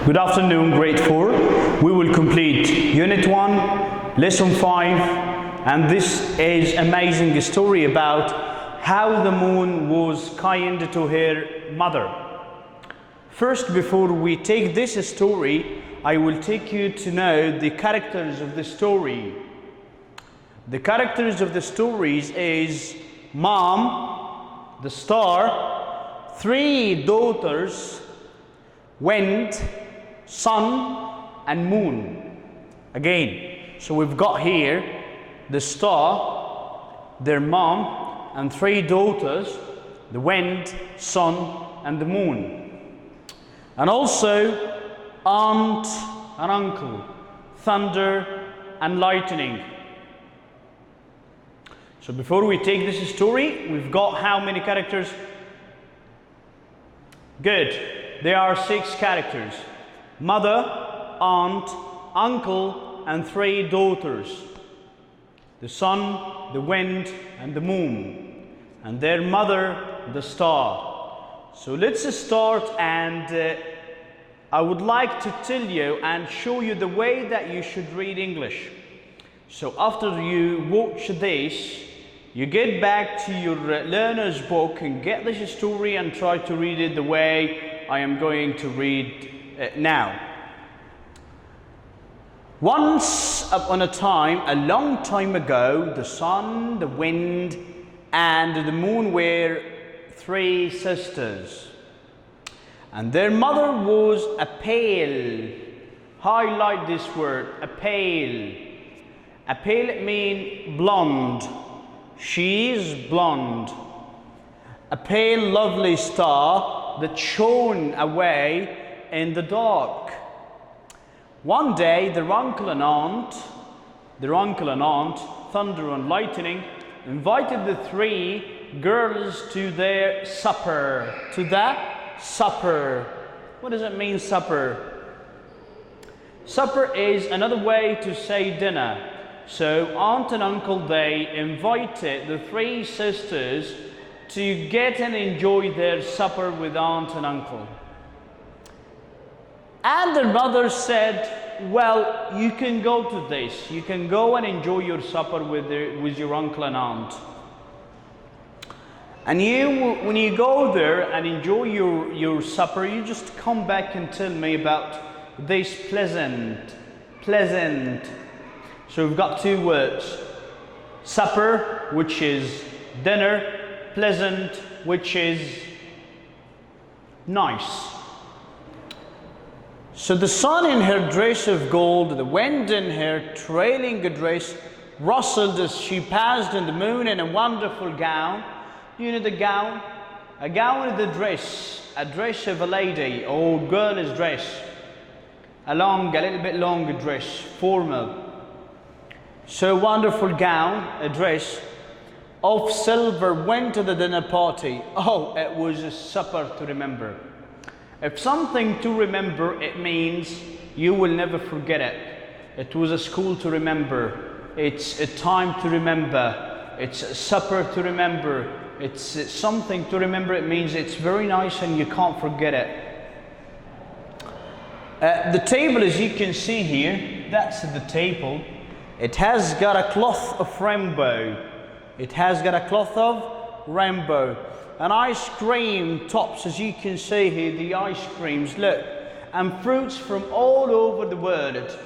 Good afternoon, grade 4. We will complete unit 1, lesson 5, and this is amazing story about how the moon was kind to her mother. First, before we take this story, I will take you to know the characters of the story. The characters of the stories is mom, the star, 3 daughters, wind, sun, and moon. Again, so we've got here the star, their mom, and 3 daughters, the wind, sun, and the moon. And also aunt and uncle, thunder and lightning. So before we take this story, we've got how many characters? Good. There are 6 characters. Mother, aunt, uncle, and 3 daughters. The sun, the wind, and the moon. And their mother, the star. So let's start, and I would like to tell you and show you the way that you should read English. So after you watch this, you get back to your learner's book and get this story and try to read it the way I am going to read now. Once upon a time, a long time ago, the sun, the wind, and the moon were 3 sisters. And their mother was a pale. Highlight this word, a pale. A pale means blonde. She is blonde. A pale, lovely star that shone away in the dark. One day, their uncle and aunt, thunder and lightning, invited the 3 girls to their supper. To that supper. What does it mean, supper? Supper is another way to say dinner. So aunt and uncle, they invited the 3 sisters to get and enjoy their supper with aunt and uncle. And their mother said, well, you can go to this. You can go and enjoy your supper with your uncle and aunt. And when you go there and enjoy your supper, you just come back and tell me about this pleasant. So we've got 2 words. Supper, which is dinner. Pleasant, which is nice. So the sun in her dress of gold, the wind in her trailing dress, rustled as she passed, and the moon in a wonderful gown. You know the gown? A gown is a dress of a lady or girl's dress. A little bit longer dress, formal. So wonderful gown, a dress of silver, went to the dinner party. Oh, it was a supper to remember. If something to remember, it means you will never forget it. It was a school to remember. It's a time to remember. It's a supper to remember. It's something to remember. It means it's very nice and you can't forget it. The table, as you can see here, that's the table. It has got a cloth of rainbow. It has got a cloth of rainbow. And ice cream tops, as you can see here, the ice creams, look. And fruits from all over the world.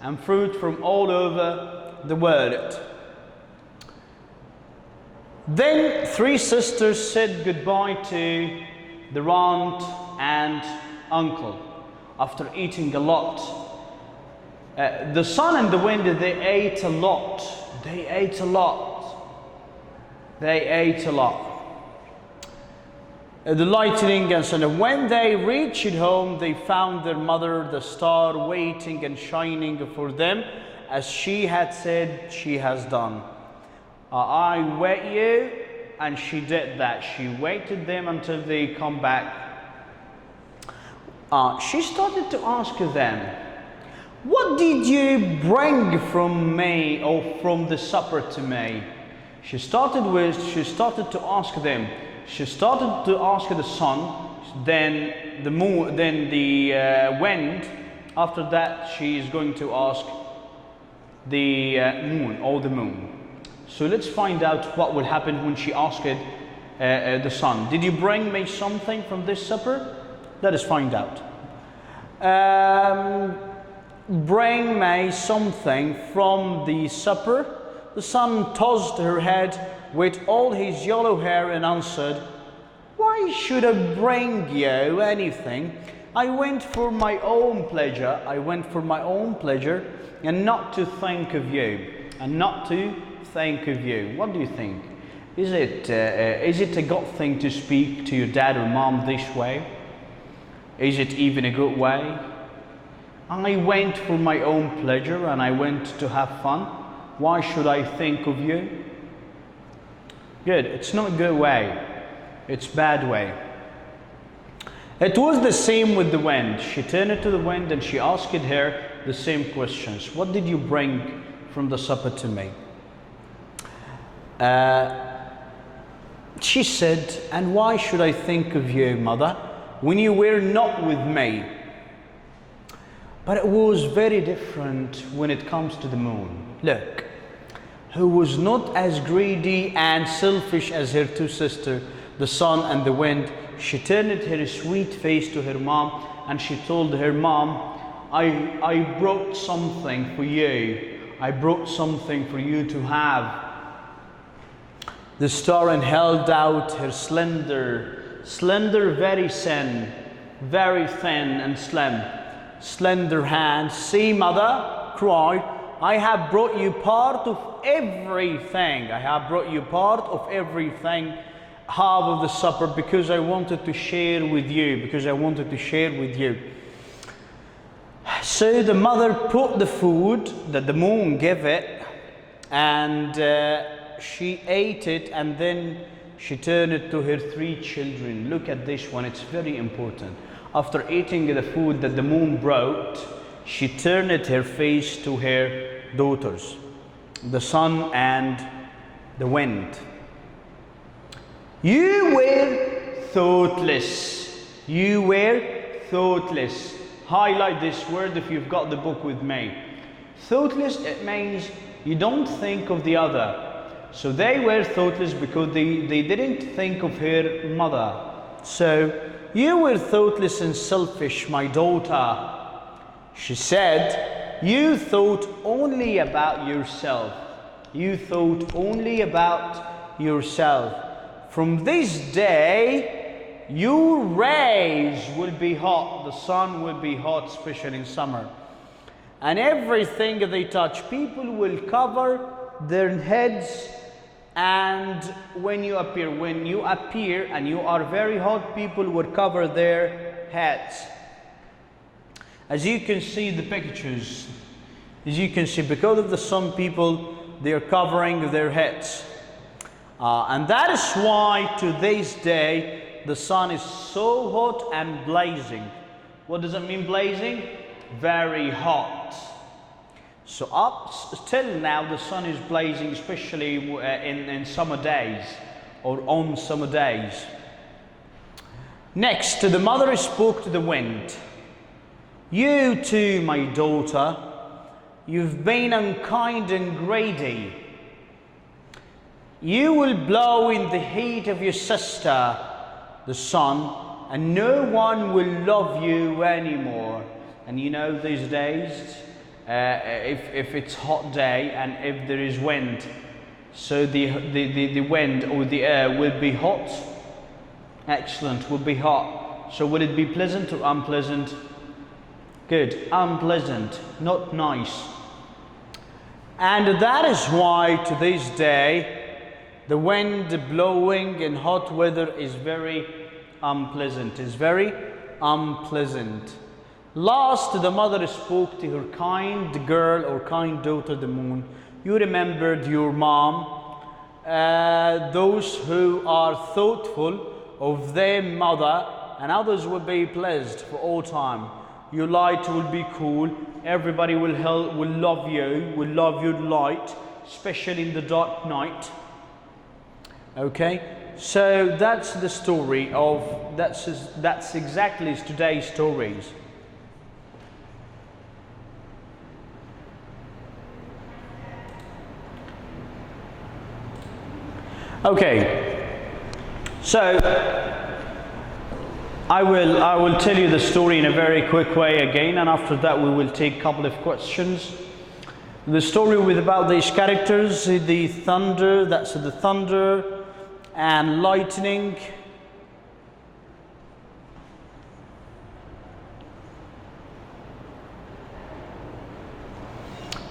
And fruit from all over the world. Then 3 sisters said goodbye to their aunt and uncle after eating a lot. The sun and the wind, they ate a lot. They ate a lot. The lightning and sun. When they reached home, they found their mother, the star, waiting and shining for them, as she had said she has done. I wait you, and she did that. She waited them until they come back. She started to ask them, what did you bring from me or from the supper to me? She started to ask them. She started to ask the sun, then the moon, then the wind. After that, she is going to ask the moon or the moon. So let's find out what will happen when she asked the sun. Did you bring me something from this supper? Let us find out. Bring me something from the supper. The sun tossed her head with all his yellow hair and answered, "Why should I bring you anything? I went for my own pleasure. I went for my own pleasure and not to think of you. And not to think of you." What do you think? Is it a good thing to speak to your dad or mom this way? Is it even a good way? I went for my own pleasure and I went to have fun. Why should I think of you? Good. It's not a good way. It's a bad way. It was the same with the wind. She turned to the wind and she asked her the same questions. What did you bring from the supper to me? She said, "And why should I think of you, mother, when you were not with me?" But it was very different when it comes to the moon. Look, who was not as greedy and selfish as her two sisters, the sun and the wind. She turned her sweet face to her mom and she told her mom, I brought something for you. I brought something for you to have. The star and held out her slender, very thin and slim, slender hand. "See, mother," cried, "I have brought you part of everything. I have brought you part of everything, half of the supper, because I wanted to share with you, So the mother put the food that the moon gave it, and she ate it, and then she turned it to her three children. Look at this one, it's very important. After eating the food that the moon brought, she turned her face to her daughters, the sun and the wind. "You were thoughtless. You were thoughtless." Highlight this word if you've got the book with me. Thoughtless, it means you don't think of the other. So they were thoughtless because they didn't think of her mother. So, "You were thoughtless and selfish, my daughter." She said, "You thought only about yourself. You thought only about yourself. From this day, your rays will be hot." The sun will be hot, especially in summer. "And everything they touch, people will cover their heads. And when you appear and you are very hot, people will cover their heads." As you can see the pictures, because of the sun, people, they are covering their heads. And that is why to this day, the sun is so hot and blazing. What does it mean, blazing? Very hot. So up till now, the sun is blazing, especially in summer days or on summer days. Next, the mother spoke to the wind. "You too, my daughter, you've been unkind and greedy. You will blow in the heat of your sister, the sun, and no one will love you anymore." And you know, these days, if it's hot day and if there is wind, so the wind or the air will be hot. Excellent, will be hot. So will it be pleasant or unpleasant? Good, unpleasant, not nice. And that is why to this day, the wind blowing in hot weather is very unpleasant. Last, the mother spoke to her kind girl or kind daughter, the moon. "You remembered your mom. Those who are thoughtful of their mother, and others will be pleased for all time. Your light will be cool. Everybody will love you, will love your light, especially in the dark night." Okay, So that's the story of, that's exactly today's stories. Okay, so I will tell you the story in a very quick way again, and after that we will take a couple of questions. The story with about these characters, the thunder, that's the thunder and lightning.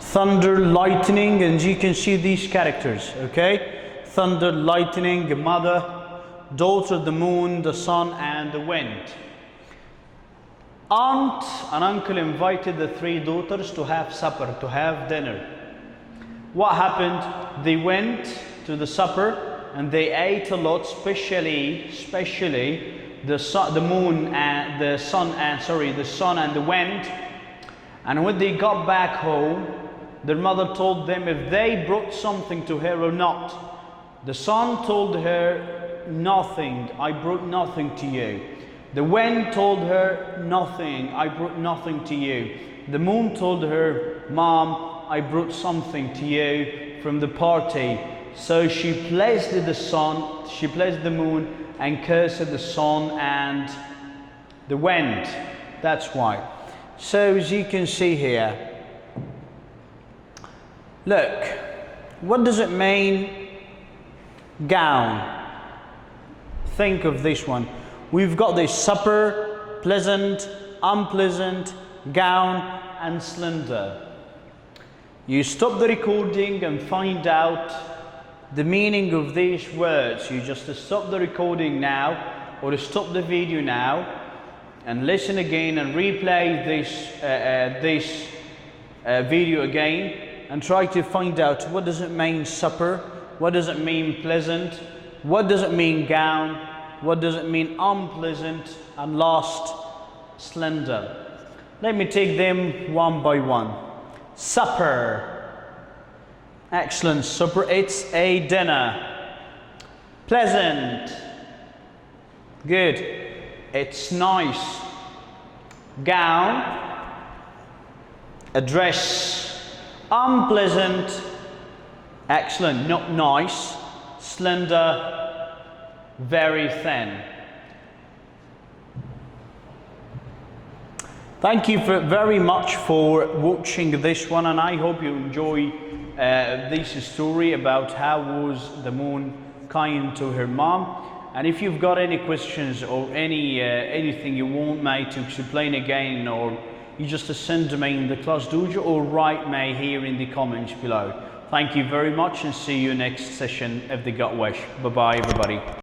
Thunder, lightning, and you can see these characters, okay? Thunder, lightning, mother, daughter, the moon, the sun, and the wind. Aunt and uncle invited the three daughters to have supper, to have dinner. What happened? They went to the supper and they ate a lot, especially the sun, the moon and the sun, the sun and the wind. And when they got back home, their mother told them if they brought something to her or not. The sun told her, nothing, I brought nothing to you. The wind told her, nothing, I brought nothing to you. The moon told her, Mom, I brought something to you from the party. So she blessed the sun, she blessed the moon, and cursed the sun and the wind. That's why. So as you can see here, look, what does it mean? Gown. Think of this one. We've got this supper, pleasant, unpleasant, gown, and slender. You stop the recording and find out the meaning of these words. You just stop the recording now, or stop the video now, and listen again and replay this video again, and try to find out what does it mean supper. What does it mean pleasant? What does it mean gown? What does it mean unpleasant? And last, slender. Let me take them one by one. Supper. Excellent. Supper, it's a dinner. Pleasant. Good. It's nice. Gown. A dress. Unpleasant. Excellent, not nice. Slender, very thin. Thank you very much for watching this one, and I hope you enjoy this story about how was the moon kind to her mom. And if you've got any questions or anything you want me to explain again, or you just send me in the class dojo or write me here in the comments below. Thank you very much, and see you next session of the God Wish. Bye-bye, everybody.